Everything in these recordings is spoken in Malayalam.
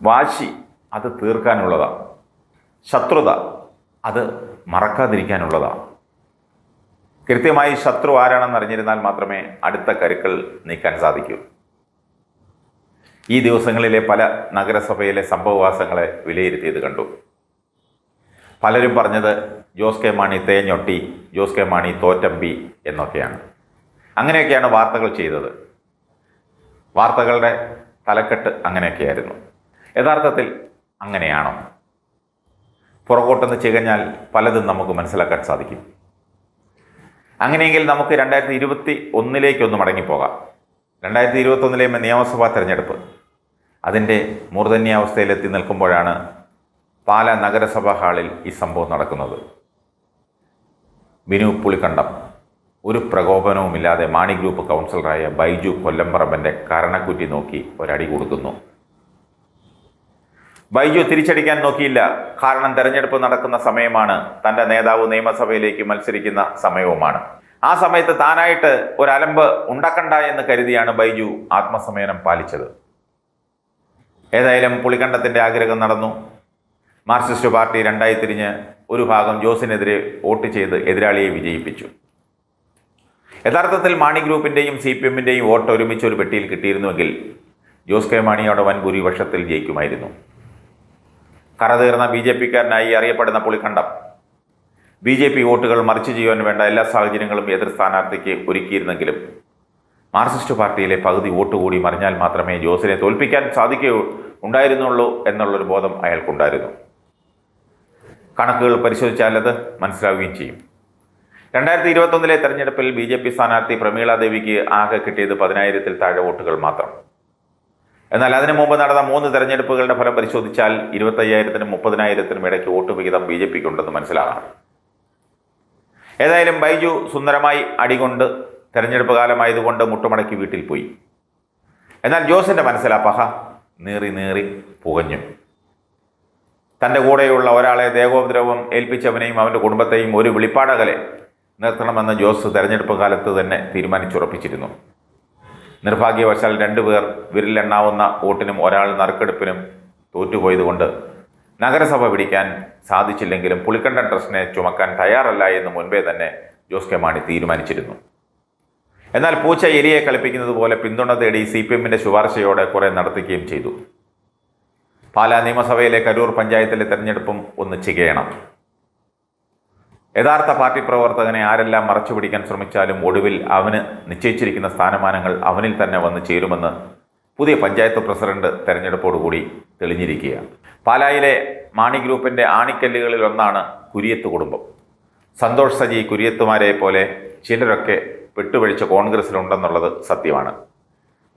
വാശി അത് തീർക്കാനുള്ളതാണ്. ശത്രുത അത് മറക്കാതിരിക്കാനുള്ളതാണ്. കൃത്യമായി ശത്രു ആരാണെന്ന് അറിഞ്ഞിരുന്നാൽ മാത്രമേ അടുത്ത കരുക്കൾ നീക്കാൻ സാധിക്കൂ. ഈ ദിവസങ്ങളിലെ പല നഗരസഭയിലെ സംഭവവാസങ്ങളെ വിലയിരുത്തിയത് കണ്ടു. പലരും പറഞ്ഞത് ജോസ് കെ മാണി തേഞ്ഞൊട്ടി, ജോസ് കെ മാണി തോറ്റമ്പി എന്നൊക്കെയാണ്. അങ്ങനെയൊക്കെയാണ് വാർത്തകൾ ചെയ്തത്. വാർത്തകളുടെ തലക്കെട്ട് അങ്ങനെയൊക്കെയായിരുന്നു. യഥാർത്ഥത്തിൽ അങ്ങനെയാണോ? പുറകോട്ടൊന്ന് ചികഞ്ഞാൽ പലതും നമുക്ക് മനസ്സിലാക്കാൻ സാധിക്കും. അങ്ങനെയെങ്കിൽ നമുക്ക് 2021 മടങ്ങിപ്പോകാം. 2021 നിയമസഭാ തെരഞ്ഞെടുപ്പ് അതിൻ്റെ മൂർധന്യാവസ്ഥയിലെത്തി നിൽക്കുമ്പോഴാണ് പാലാ നഗരസഭാ ഹാളിൽ ഈ സംഭവം നടക്കുന്നത്. ബിനു പുളിക്കണ്ടം ഒരു പ്രകോപനവുമില്ലാതെ മാണി ഗ്രൂപ്പ് കൗൺസിലറായ ബൈജു കൊല്ലംപറമ്പൻ്റെ കരണക്കുറ്റി നോക്കി ഒരടി കൊടുക്കുന്നു. ബൈജു തിരിച്ചടിക്കാൻ നോക്കിയില്ല. കാരണം തെരഞ്ഞെടുപ്പ് നടക്കുന്ന സമയമാണ്, തൻ്റെ നേതാവ് നിയമസഭയിലേക്ക് മത്സരിക്കുന്ന സമയവുമാണ്. ആ സമയത്ത് താനായിട്ട് ഒരലമ്പ് ഉണ്ടാക്കണ്ട എന്ന് കരുതിയാണ് ബൈജു ആത്മസംയമനം പാലിച്ചത്. ഏതായാലും പുളിക്കണ്ടത്തിൻ്റെ ആഗ്രഹം നടന്നു. മാർക്സിസ്റ്റ് പാർട്ടി രണ്ടായി തിരിഞ്ഞ് ഒരു ഭാഗം ജോസിനെതിരെ വോട്ട് ചെയ്ത് എതിരാളിയെ വിജയിപ്പിച്ചു. യഥാർത്ഥത്തിൽ മാണി ഗ്രൂപ്പിൻ്റെയും CPMൻ്റെയും വോട്ട് ഒരുമിച്ച് ഒരു പെട്ടിയിൽ കിട്ടിയിരുന്നുവെങ്കിൽ ജോസ് കെ മാണിയോടെ വൻ ഭൂരിപക്ഷത്തിൽ ജയിക്കുമായിരുന്നു. കറതീർന്ന BJPക്കാരനായി അറിയപ്പെടുന്ന പുളിക്കണ്ടം BJP വോട്ടുകൾ മറിച്ചു ചെയ്യുവാൻ വേണ്ട എല്ലാ സാഹചര്യങ്ങളും എതിർ സ്ഥാനാർത്ഥിക്ക് ഒരുക്കിയിരുന്നെങ്കിലും മാർക്സിസ്റ്റ് പാർട്ടിയിലെ പകുതി വോട്ട് കൂടി മറിഞ്ഞാൽ മാത്രമേ ജോസിനെ തോൽപ്പിക്കാൻ ഉണ്ടായിരുന്നുള്ളൂ എന്നുള്ളൊരു ബോധം അയാൾക്കുണ്ടായിരുന്നു. കണക്കുകൾ പരിശോധിച്ചാൽ അത് മനസ്സിലാവുകയും ചെയ്യും. 2021 തെരഞ്ഞെടുപ്പിൽ BJP സ്ഥാനാർത്ഥി പ്രമീള ദേവിക്ക് ആകെ കിട്ടിയത് 10,000-ൽ താഴെ വോട്ടുകൾ മാത്രം. എന്നാൽ അതിനു മുമ്പ് നടന്ന 3 തെരഞ്ഞെടുപ്പുകളുടെ ഫലം പരിശോധിച്ചാൽ 25,000-നും 30,000-നും ഇടയ്ക്ക് വോട്ട് വിഹിതം BJPക്ക് ഉണ്ടെന്ന് മനസ്സിലാകണം. ഏതായാലും ബൈജു സുന്ദരമായി അടികൊണ്ട് തെരഞ്ഞെടുപ്പ് കാലമായതുകൊണ്ട് മുട്ടുമടക്കി വീട്ടിൽ പോയി. എന്നാൽ ജോസിൻ്റെ മനസ്സിലാ പഹ നീറി പുകഞ്ഞു. തൻ്റെ കൂടെയുള്ള ഒരാളെ ദേഹോപദ്രവം ഏൽപ്പിച്ചവനെയും അവൻ്റെ കുടുംബത്തെയും ഒരു വെളിപ്പാടകലെ നിർത്തണമെന്ന് ജോസ് തെരഞ്ഞെടുപ്പ് കാലത്ത് തന്നെ തീരുമാനിച്ചുറപ്പിച്ചിരുന്നു. നിർഭാഗ്യവശാൽ 2 പേർ വിരലെണ്ണാവുന്ന വോട്ടിനും ഒരാൾ നറുക്കെടുപ്പിനും തോറ്റുപോയതുകൊണ്ട് നഗരസഭ പിടിക്കാൻ സാധിച്ചില്ലെങ്കിലും പുളിക്കണ്ടൻ ട്രസ്റ്റിനെ ചുമക്കാൻ തയ്യാറല്ല എന്ന് മുൻപേ തന്നെ ജോസ് കെ മാണി തീരുമാനിച്ചിരുന്നു. എന്നാൽ പൂച്ച എലിയെ കളിപ്പിക്കുന്നത് പോലെ പിന്തുണ തേടി CPMൻ്റെ ശുപാർശയോടെ കുറെ നടത്തുകയും ചെയ്തു. പാലാ നിയമസഭയിലെ കരൂർ പഞ്ചായത്തിലെ തെരഞ്ഞെടുപ്പും ഒന്ന് ചികയണം. യഥാർത്ഥ പാർട്ടി പ്രവർത്തകനെ ആരെല്ലാം മറച്ചുപിടിക്കാൻ ശ്രമിച്ചാലും ഒടുവിൽ അവന് നിശ്ചയിച്ചിരിക്കുന്ന സ്ഥാനമാനങ്ങൾ അവനിൽ തന്നെ വന്ന് ചേരുമെന്ന് പുതിയ പഞ്ചായത്ത് പ്രസിഡന്റ് തെരഞ്ഞെടുപ്പോടുകൂടി തെളിഞ്ഞിരിക്കുകയാണ്. പാലായിലെ മാണി ഗ്രൂപ്പിൻ്റെ ആണിക്കല്ലുകളിൽ ഒന്നാണ് കുര്യത്ത് കുടുംബം. സന്തോഷ് സജി കുര്യത്തുമാരെ പോലെ ചിലരൊക്കെ വിട്ടുപിടിച്ച കോൺഗ്രസിലുണ്ടെന്നുള്ളത് സത്യമാണ്.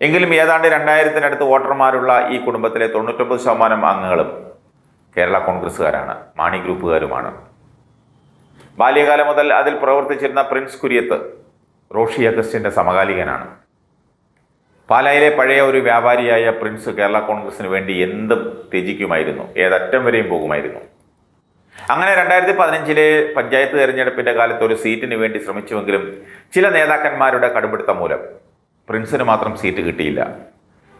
എങ്കിലും ഏതാണ്ട് 2000-നടുത്ത് വോട്ടർമാരുള്ള ഈ കുടുംബത്തിലെ 99% അംഗങ്ങളും കേരള കോൺഗ്രസ്സുകാരാണ്, മാണി ഗ്രൂപ്പുകാരുമാണ്. ബാല്യകാലം മുതൽ അതിൽ പ്രവർത്തിച്ചിരുന്ന പ്രിൻസ് കുര്യത്ത് റോഷി അഗസ്റ്റിൻ്റെ സമകാലികനാണ്. പാലായിലെ പഴയ ഒരു വ്യാപാരിയായ പ്രിൻസ് കേരള കോൺഗ്രസിന് വേണ്ടി എന്തും ത്യജിക്കുമായിരുന്നു, ഏതറ്റം വരെയും പോകുമായിരുന്നു. അങ്ങനെ 2015 പഞ്ചായത്ത് തെരഞ്ഞെടുപ്പിൻ്റെ കാലത്ത് ഒരു സീറ്റിന് വേണ്ടി ശ്രമിച്ചുവെങ്കിലും ചില നേതാക്കന്മാരുടെ കടുപിടുത്തം മൂലം പ്രിൻസിന് മാത്രം സീറ്റ് കിട്ടിയില്ല.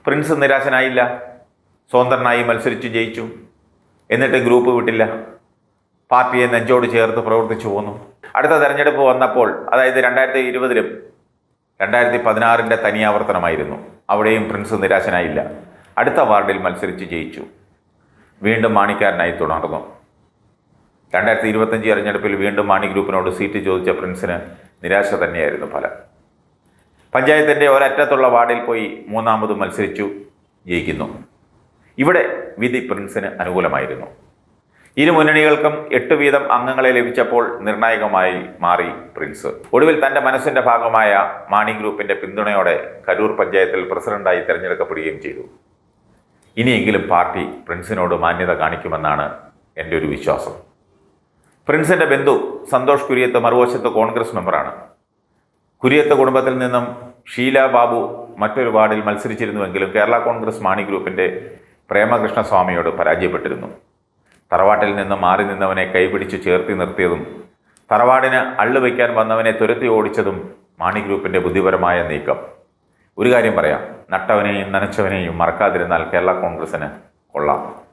പ്രിൻസ് നിരാശനായില്ല, സ്വതന്ത്രനായി മത്സരിച്ചു ജയിച്ചു. എന്നിട്ട് ഗ്രൂപ്പ് വിട്ടില്ല, പാർട്ടിയെ നെഞ്ചോട് ചേർത്ത് പ്രവർത്തിച്ചു പോന്നു. അടുത്ത തെരഞ്ഞെടുപ്പ് വന്നപ്പോൾ, അതായത് 2020-ലും 2016-ന്റെ തനിയാവർത്തനമായിരുന്നു. അവിടെയും പ്രിൻസ് നിരാശനായില്ല, അടുത്ത വാർഡിൽ മത്സരിച്ച് ജയിച്ചു. വീണ്ടും മാണിക്കാരനായി തുടർന്നു. 2025 തെരഞ്ഞെടുപ്പിൽ വീണ്ടും മാണി ഗ്രൂപ്പിനോട് സീറ്റ് ചോദിച്ച പ്രിൻസിന് നിരാശ തന്നെയായിരുന്നു ഫലം. പഞ്ചായത്തിൻ്റെ ഒരറ്റത്തുള്ള വാർഡിൽ പോയി 3ാമത് മത്സരിച്ചു, ജയിക്കുന്നു. ഇവിടെ വിധി പ്രിൻസിന് അനുകൂലമായിരുന്നു. ഇരു മുന്നണികൾക്കും 8 വീതം അംഗങ്ങളെ ലഭിച്ചപ്പോൾ നിർണായകമായി മാറി പ്രിൻസ്. ഒടുവിൽ തൻ്റെ മനസ്സിൻ്റെ ഭാഗമായ മാണി ഗ്രൂപ്പിൻ്റെ പിന്തുണയോടെ കരൂർ പഞ്ചായത്തിൽ പ്രസിഡന്റായി തിരഞ്ഞെടുക്കപ്പെടുകയും ചെയ്തു. ഇനിയെങ്കിലും പാർട്ടി പ്രിൻസിനോട് മാന്യത കാണിക്കുമെന്നാണ് എൻ്റെ ഒരു വിശ്വാസം. പ്രിൻസിൻ്റെ ബന്ധു സന്തോഷ് കുര്യത്ത് മറുവശത്ത് കോൺഗ്രസ് മെമ്പറാണ്. കുര്യത്ത് കുടുംബത്തിൽ നിന്നും ഷീല ബാബു മറ്റൊരു വാർഡിൽ മത്സരിച്ചിരുന്നുവെങ്കിലും കേരള കോൺഗ്രസ് മാണി ഗ്രൂപ്പിൻ്റെ പ്രേമകൃഷ്ണസ്വാമിയോട് പരാജയപ്പെട്ടിരുന്നു. തറവാട്ടിൽ നിന്ന് മാറി നിന്നവനെ കൈപിടിച്ച് ചേർത്തി നിർത്തിയതും തറവാടിന് അള്ളുവയ്ക്കാൻ വന്നവനെ തുരത്തി ഓടിച്ചതും മാണി ഗ്രൂപ്പിൻ്റെ ബുദ്ധിപരമായ നീക്കം. ഒരു കാര്യം പറയാം, നട്ടവനെയും നനച്ചവനെയും മറക്കാതിരുന്നാൽ കേരള കോൺഗ്രസിന് കൊള്ളാം.